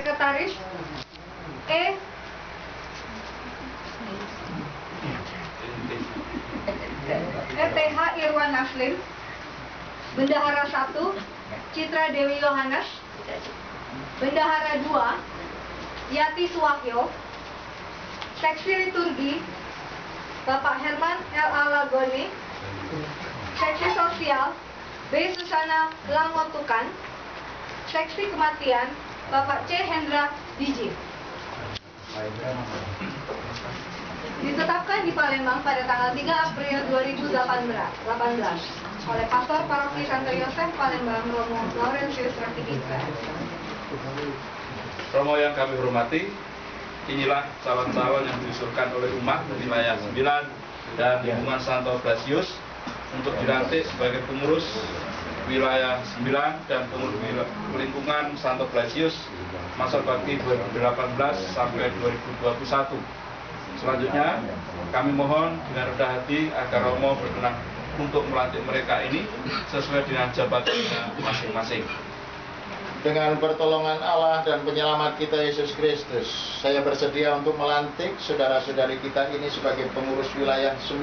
Sekretaris ETH Irwan Naslim, Bendahara 1 Citra Dewi Yohanes, Bendahara 2 Yati Suwahyo, Seksi Liturgi Bapak Herman L. Alagoni, Seksi Sosial B. Susana Lamotukan, Seksi Kematian Bapak C. Hendra DJ. Ditetapkan di Palembang pada tanggal 3 April 2018 oleh Pastor Paroki Santo Yosef Palembang Romo Laurentius Rakitita. Romo yang kami hormati, inilah calon-calon yang diusulkan oleh umat wilayah 9 dan lingkungan Santo Blasius untuk dilantik sebagai pengurus wilayah 9 dan pengurus lingkungan Santo Blasius masa bakti 2018 sampai 2021. Selanjutnya, kami mohon dengan rendah hati agar Romo berkenan untuk melantik mereka ini sesuai dengan jabatannya masing-masing. Dengan pertolongan Allah dan penyelamat kita Yesus Kristus, saya bersedia untuk melantik saudara-saudari kita ini sebagai pengurus wilayah 9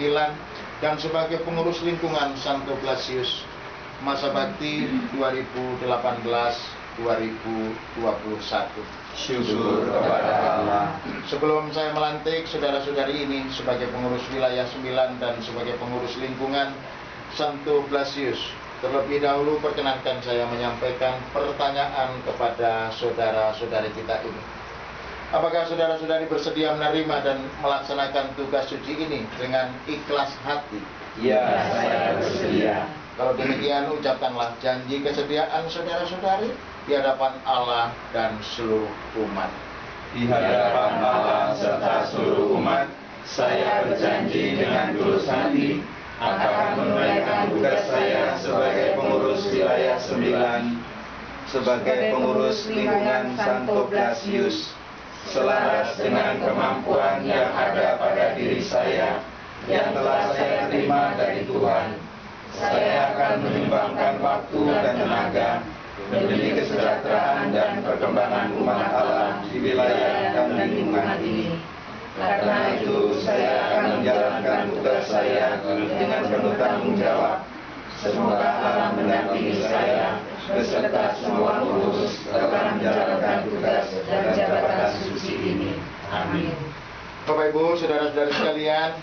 dan sebagai pengurus lingkungan Santo Blasius masa bakti 2018-2021. Syukur kepada Allah. Sebelum saya melantik saudara-saudari ini sebagai pengurus wilayah 9 dan sebagai pengurus lingkungan Santo Blasius, terlebih dahulu perkenankan saya menyampaikan pertanyaan kepada saudara-saudari kita ini. Apakah saudara-saudari bersedia menerima dan melaksanakan tugas suci ini dengan ikhlas hati? Ya, saya bersedia. Kalau demikian, ucapkanlah janji kesediaan saudara-saudari di hadapan Allah dan seluruh umat. Di hadapan Allah serta seluruh umat, saya berjanji dengan tulus hati akan menunaikan tugas saya sebagai pengurus wilayah 9, sebagai pengurus lingkungan Santo Blasius, selaras dengan kemampuan yang ada pada diri saya yang telah saya terima dari Tuhan. Saya akan menyumbangkan waktu dan tenaga demi kesejahteraan dan perkembangan umat Allah di wilayah dan lingkungan ini. Karena itu, saya akan menjalankan tugas saya dengan penuh tanggung jawab. Semoga Allah mendampingi saya beserta semua pengurus dalam menjalankan tugas dan jabatan suci ini. Amin. Bapak Ibu, saudara-saudari sekalian,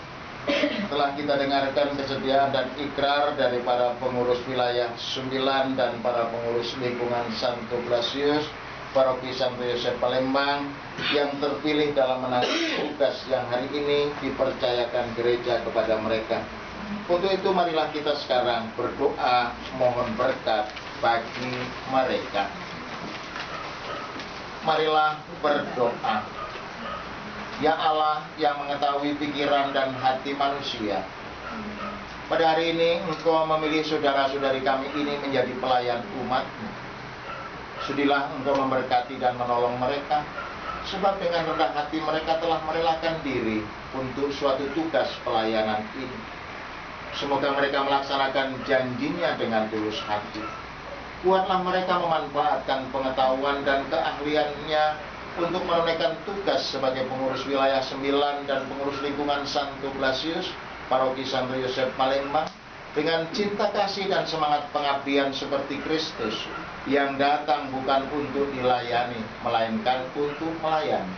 telah kita dengarkan kesediaan dan ikrar dari para pengurus wilayah 9 dan para pengurus lingkungan Santo Blasius, Paroki Santo Yosef Palembang yang terpilih dalam menangani tugas yang hari ini dipercayakan gereja kepada mereka. Untuk itu marilah kita sekarang berdoa mohon berkat bagi mereka. Marilah berdoa. Ya Allah yang mengetahui pikiran dan hati manusia, pada hari ini Engkau memilih saudara-saudari kami ini menjadi pelayan umat-Mu. Sudilah Engkau memberkati dan menolong mereka, sebab dengan rendah hati mereka telah merelakan diri untuk suatu tugas pelayanan ini. Semoga mereka melaksanakan janjinya dengan tulus hati. Kuatlah mereka memanfaatkan pengetahuan dan keahliannya untuk menunaikan tugas sebagai pengurus wilayah 9 dan pengurus lingkungan Santo Blasius, Paroki Santo Yosef Palembang, dengan cinta kasih dan semangat pengabdian seperti Kristus, yang datang bukan untuk dilayani, melainkan untuk melayani.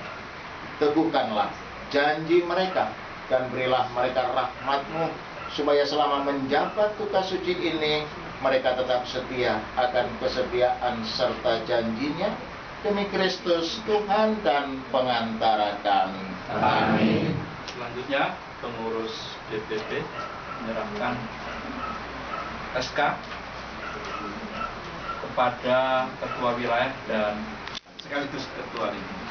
Teguhkanlah janji mereka, dan berilah mereka rahmat-Mu, supaya selama menjabat tugas suci ini, mereka tetap setia akan kesetiaan serta janjinya, demi Kristus Tuhan dan pengantara kami. Amin. Selanjutnya, pengurus DPP menyerahkan SK kepada ketua wilayah dan sekaligus ketua lingkungan.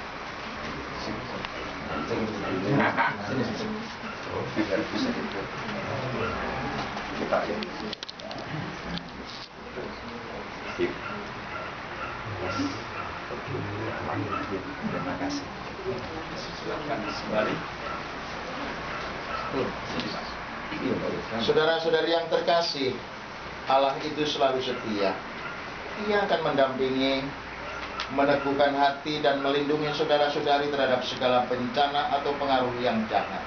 Terima kasih. Silakan kembali. Saudara-saudari yang terkasih, Allah itu selalu setia. Ia akan mendampingi meneguhkan hati dan melindungi saudara-saudari terhadap segala bencana atau pengaruh yang jahat.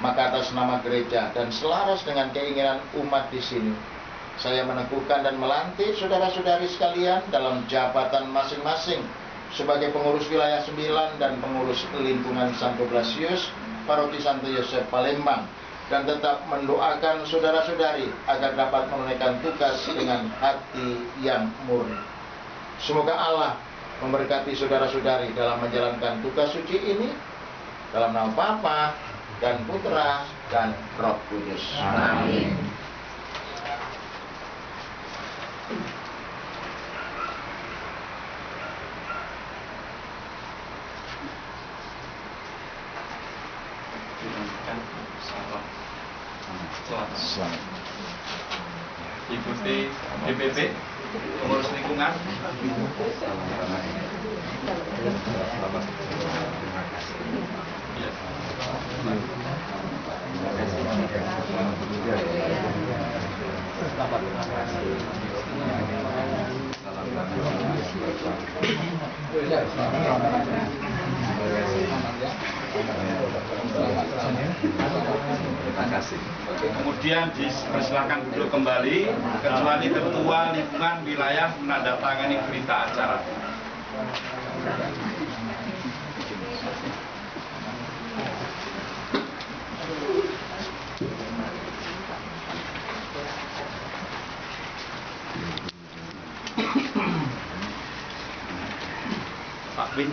Maka atas nama gereja dan selaras dengan keinginan umat di sini, saya meneguhkan dan melantik saudara-saudari sekalian dalam jabatan masing-masing sebagai pengurus wilayah 9 dan pengurus lingkungan Santo Blasius, Paroki Santo Yosef Palembang, dan tetap mendoakan saudara-saudari agar dapat menunaikan tugas dengan hati yang murni. Semoga Allah memberkati saudara-saudari dalam menjalankan tugas suci ini, dalam nama Bapa dan Putra dan Roh Kudus. Amin. Selamat. Ikuti DPP, pengurus lingkungan. Terima kasih. Kemudian dipersilakan duduk kembali, kecuali ketua lingkungan wilayah menandatangani berita acara. Pak Win.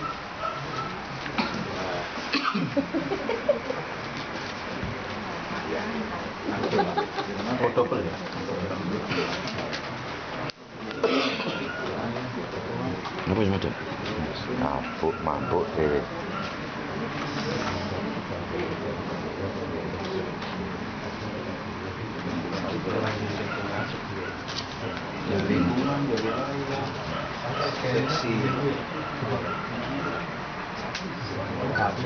Oh, double ya? Apa yang ada? Mabuk deh. Dari lingkungan, dari wilayah, seksi. Pak.